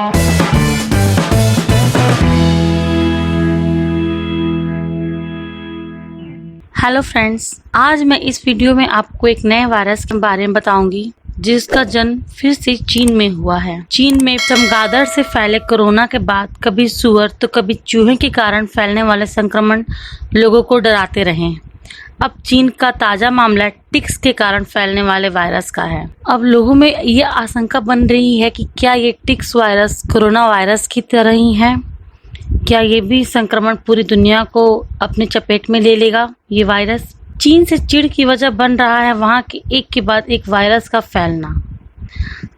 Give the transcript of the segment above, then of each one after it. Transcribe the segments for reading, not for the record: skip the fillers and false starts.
Hello friends, आज मैं इस वीडियो में आपको एक नए वायरस के बारे में बताऊंगी जिसका जन्म फिर से चीन में हुआ है। चीन में चमगादड़ से फैले कोरोना के बाद कभी सुअर तो कभी चूहे के कारण फैलने वाले संक्रमण लोगों को डराते रहे। अब चीन का ताजा मामला टिक्स के कारण फैलने वाले वायरस का है। अब लोगों में ये आशंका बन रही है कि क्या ये टिक्स वायरस कोरोना वायरस की तरह ही है? क्या ये भी संक्रमण पूरी दुनिया को अपने चपेट में ले लेगा? ये वायरस चीन से चिढ़ की वजह बन रहा है वहाँ के एक के बाद एक वायरस का फैलना।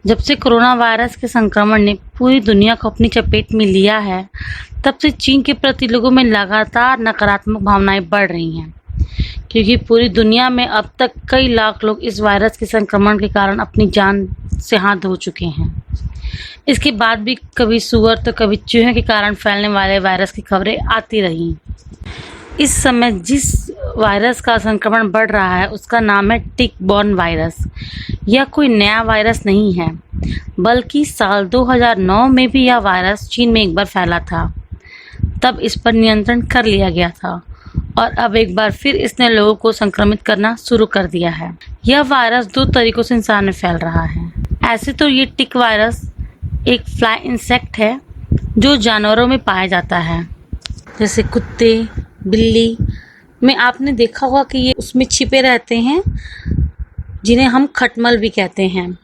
जब से कोरोना वायरस के संक्रमण ने पूरी दुनिया को अपनी चपेट में लिया है, तब से चीन के प्रति लोगों में लगातार नकारात्मक भावनाएं बढ़ रही हैं, क्योंकि पूरी दुनिया में अब तक कई लाख लोग इस वायरस के संक्रमण के कारण अपनी जान से हाथ धो चुके हैं। इसके बाद भी कभी सुअर तो कभी चूहे के कारण फैलने वाले वायरस की खबरें आती रहीं। इस समय जिस वायरस का संक्रमण बढ़ रहा है उसका नाम है टिक बॉर्न वायरस। यह कोई नया वायरस नहीं है, बल्कि साल 2009 में भी यह वायरस चीन में एक बार फैला था। तब इस पर नियंत्रण कर लिया गया था और अब एक बार फिर इसने लोगों को संक्रमित करना शुरू कर दिया है। यह वायरस दो तरीकों से इंसान में फैल रहा है। ऐसे तो ये टिक वायरस एक फ्लाई इंसेक्ट है जो जानवरों में पाया जाता है, जैसे कुत्ते, बिल्ली में आपने देखा होगा कि ये उसमें छिपे रहते हैं, जिन्हें हम खटमल भी कहते हैं।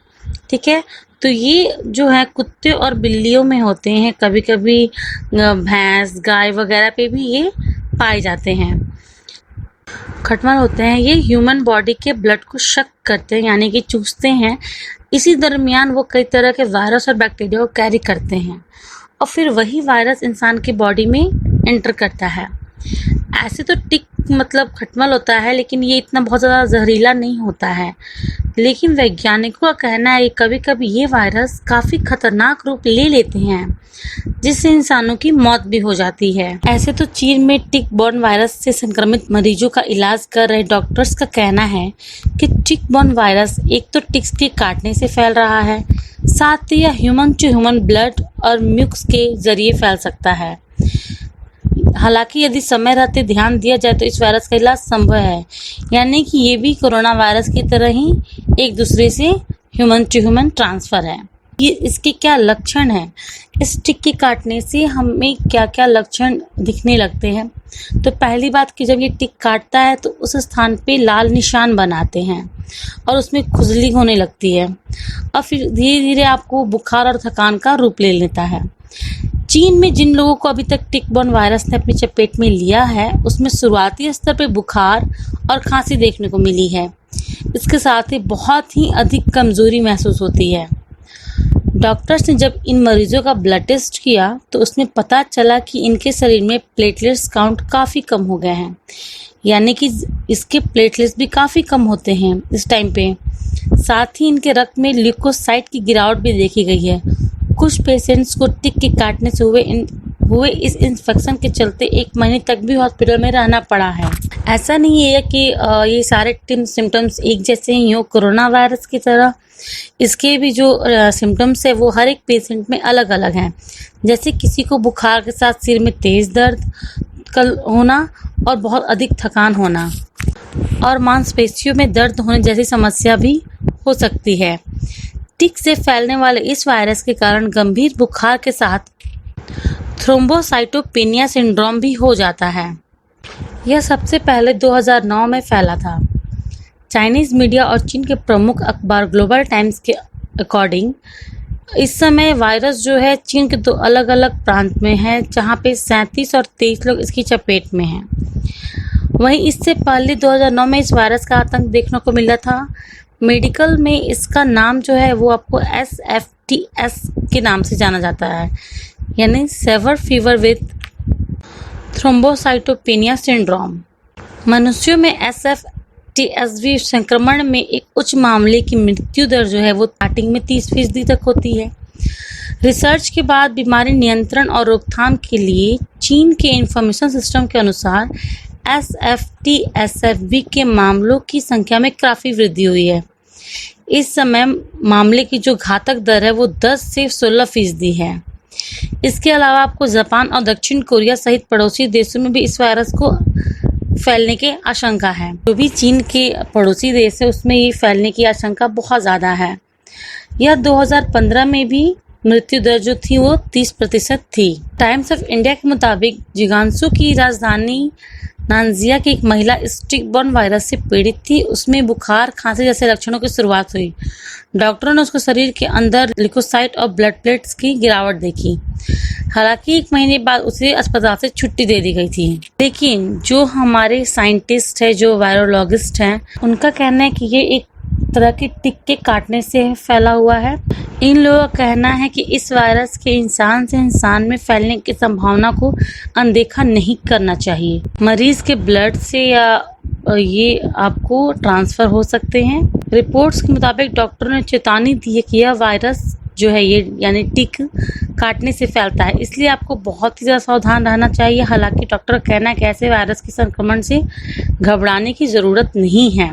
ठीक है, तो ये जो है कुत्ते और बिल्लियों में होते हैं। कभी कभी भैंस, गाय वगैरह पे भी ये पाए जाते हैं। खटमल होते हैं, ये ह्यूमन बॉडी के ब्लड को शक करते हैं, यानी कि चूसते हैं। इसी दरमियान वो कई तरह के वायरस और बैक्टीरिया को कैरी करते हैं और फिर वही वायरस इंसान की बॉडी में एंटर करता है। ऐसे तो टिक मतलब खटमल होता है, लेकिन ये इतना बहुत ज़्यादा जहरीला नहीं होता है। लेकिन वैज्ञानिकों का कहना है कि कभी कभी ये वायरस काफ़ी खतरनाक रूप ले लेते हैं, जिससे इंसानों की मौत भी हो जाती है। ऐसे तो चीन में टिक बॉर्न वायरस से संक्रमित मरीजों का इलाज कर रहे डॉक्टर्स का कहना है कि टिक बॉर्न वायरस एक तो टिक्स के काटने से फैल रहा है, साथ ही यह ह्यूमन टू ह्यूमन ब्लड और म्यूक्स के जरिए फैल सकता है। हालांकि यदि समय रहते ध्यान दिया जाए तो इस वायरस का इलाज संभव है, यानी कि ये भी कोरोना वायरस की तरह ही एक दूसरे से ह्यूमन टू ह्यूमन ट्रांसफर है। ये इसके क्या लक्षण हैं? इस टिक के काटने से हमें क्या क्या लक्षण दिखने लगते हैं? तो पहली बात कि जब ये टिक काटता है तो उस स्थान पे लाल निशान बनाते हैं और उसमें खुजली होने लगती है और फिर धीरे धीरे आपको बुखार और थकान का रूप ले लेता है। चीन में जिन लोगों को अभी तक टिक बॉर्न वायरस ने अपनी चपेट में लिया है, उसमें शुरुआती स्तर पर बुखार और खांसी देखने को मिली है। इसके साथ ही बहुत ही अधिक कमजोरी महसूस होती है। डॉक्टर्स ने जब इन मरीजों का ब्लड टेस्ट किया तो उसमें पता चला कि इनके शरीर में प्लेटलेट्स काउंट काफ़ी कम हो गए हैं, यानी कि इसके प्लेटलेट्स भी काफ़ी कम होते हैं इस टाइम पे। साथ ही इनके रक्त में ल्यूकोसाइट की गिरावट भी देखी गई है। कुछ पेशेंट्स को टिक के काटने से हुए इस इन्फेक्शन के चलते 1 महीने तक भी हॉस्पिटल में रहना पड़ा है। ऐसा नहीं है कि ये सारे सिम्टम्स एक जैसे ही हो कोरोना वायरस की तरह। इसके भी जो सिम्टम्स है वो हर एक पेशेंट में अलग अलग हैं। जैसे किसी को बुखार के साथ सिर में तेज़ दर्द होना और बहुत अधिक थकान होना और मांसपेशियों में दर्द होने जैसी समस्या भी हो सकती है। टिक से फैलने वाले इस वायरस के कारण गंभीर बुखार के साथ थ्रोम्बोसाइटोपेनिया सिंड्रोम भी हो जाता है। यह सबसे पहले 2009 में फैला था। चाइनीज़ मीडिया और चीन के प्रमुख अखबार ग्लोबल टाइम्स के अकॉर्डिंग इस समय वायरस जो है चीन के 2 अलग अलग प्रांत में है, जहां पे 37 और 23 लोग इसकी चपेट में हैं। वहीं इससे पहले 2009 में इस वायरस का आतंक देखने को मिला था। मेडिकल में इसका नाम जो है वो आपको SFTS के नाम से जाना जाता है, यानी severe fever with thrombocytopenia syndrome. मनुष्यों में SFTSV संक्रमण में एक उच्च मामले की मृत्यु दर जो है वो स्टार्टिंग में 30% तक होती है। रिसर्च के बाद बीमारी नियंत्रण और रोकथाम के लिए चीन के इंफॉर्मेशन सिस्टम के अनुसार SFTSV के मामलों की संख्या में काफ़ी वृद्धि हुई है। इस समय मामले की जो घातक दर है वो 10 से 16% है। इसके अलावा आपको जापान और दक्षिण कोरिया सहित पड़ोसी देशों में भी इस वायरस को फैलने की आशंका है। जो भी चीन के पड़ोसी देश है उसमें ये फैलने की आशंका बहुत ज़्यादा है। यह 2015 में भी मृत्यु दर जो थी वो 30% थी। टाइम्स ऑफ इंडिया के मुताबिक जिगांसू की राजधानी नानजिया की एक महिला स्टिक बॉर्न वायरस से पीड़ित थी। उसमें बुखार, खांसी जैसे लक्षणों की शुरुआत हुई। डॉक्टरों ने उसको शरीर के अंदर ल्यूकोसाइट और ब्लड प्लेट्स की गिरावट देखी। हालांकि 1 महीने बाद उसे अस्पताल से छुट्टी दे दी गई थी। लेकिन जो हमारे साइंटिस्ट है, जो वायरोलॉजिस्ट हैं, उनका कहना है कि ये एक तरह की टिक के काटने से फैला हुआ है। इन लोगों का कहना है कि इस वायरस के इंसान से इंसान में फैलने की संभावना को अनदेखा नहीं करना चाहिए। मरीज के ब्लड से या ये आपको ट्रांसफर हो सकते हैं। रिपोर्ट्स के मुताबिक डॉक्टरों ने चेतावनी दी है कि यह वायरस जो है ये यानी टिक काटने से फैलता है, इसलिए आपको बहुत ही ज़्यादा सावधान रहना चाहिए। हालांकि डॉक्टर का कहना है कि ऐसे वायरस के संक्रमण से घबराने की ज़रूरत नहीं है,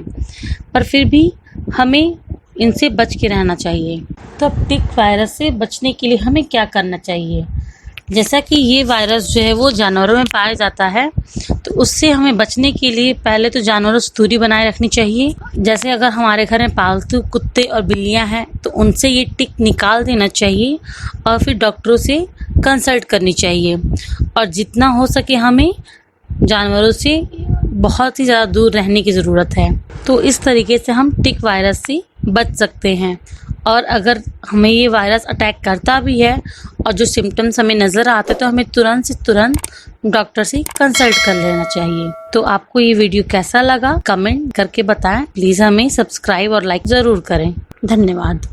पर फिर भी हमें इनसे बच के रहना चाहिए। तो अब टिक वायरस से बचने के लिए हमें क्या करना चाहिए? जैसा कि ये वायरस जो है वो जानवरों में पाया जाता है, तो उससे हमें बचने के लिए पहले तो जानवरों से दूरी बनाए रखनी चाहिए। जैसे अगर हमारे घर में पालतू कुत्ते और बिल्लियां हैं तो उनसे ये टिक निकाल देना चाहिए और फिर डॉक्टरों से कंसल्ट करनी चाहिए। और जितना हो सके हमें जानवरों से बहुत ही ज़्यादा दूर रहने की ज़रूरत है। तो इस तरीके से हम टिक वायरस से बच सकते हैं। और अगर हमें ये वायरस अटैक करता भी है और जो सिम्टम्स हमें नज़र आते हैं तो हमें तुरंत से तुरंत डॉक्टर से कंसल्ट कर लेना चाहिए। तो आपको ये वीडियो कैसा लगा कमेंट करके बताएं। प्लीज़ हमें सब्सक्राइब और लाइक ज़रूर करें। धन्यवाद।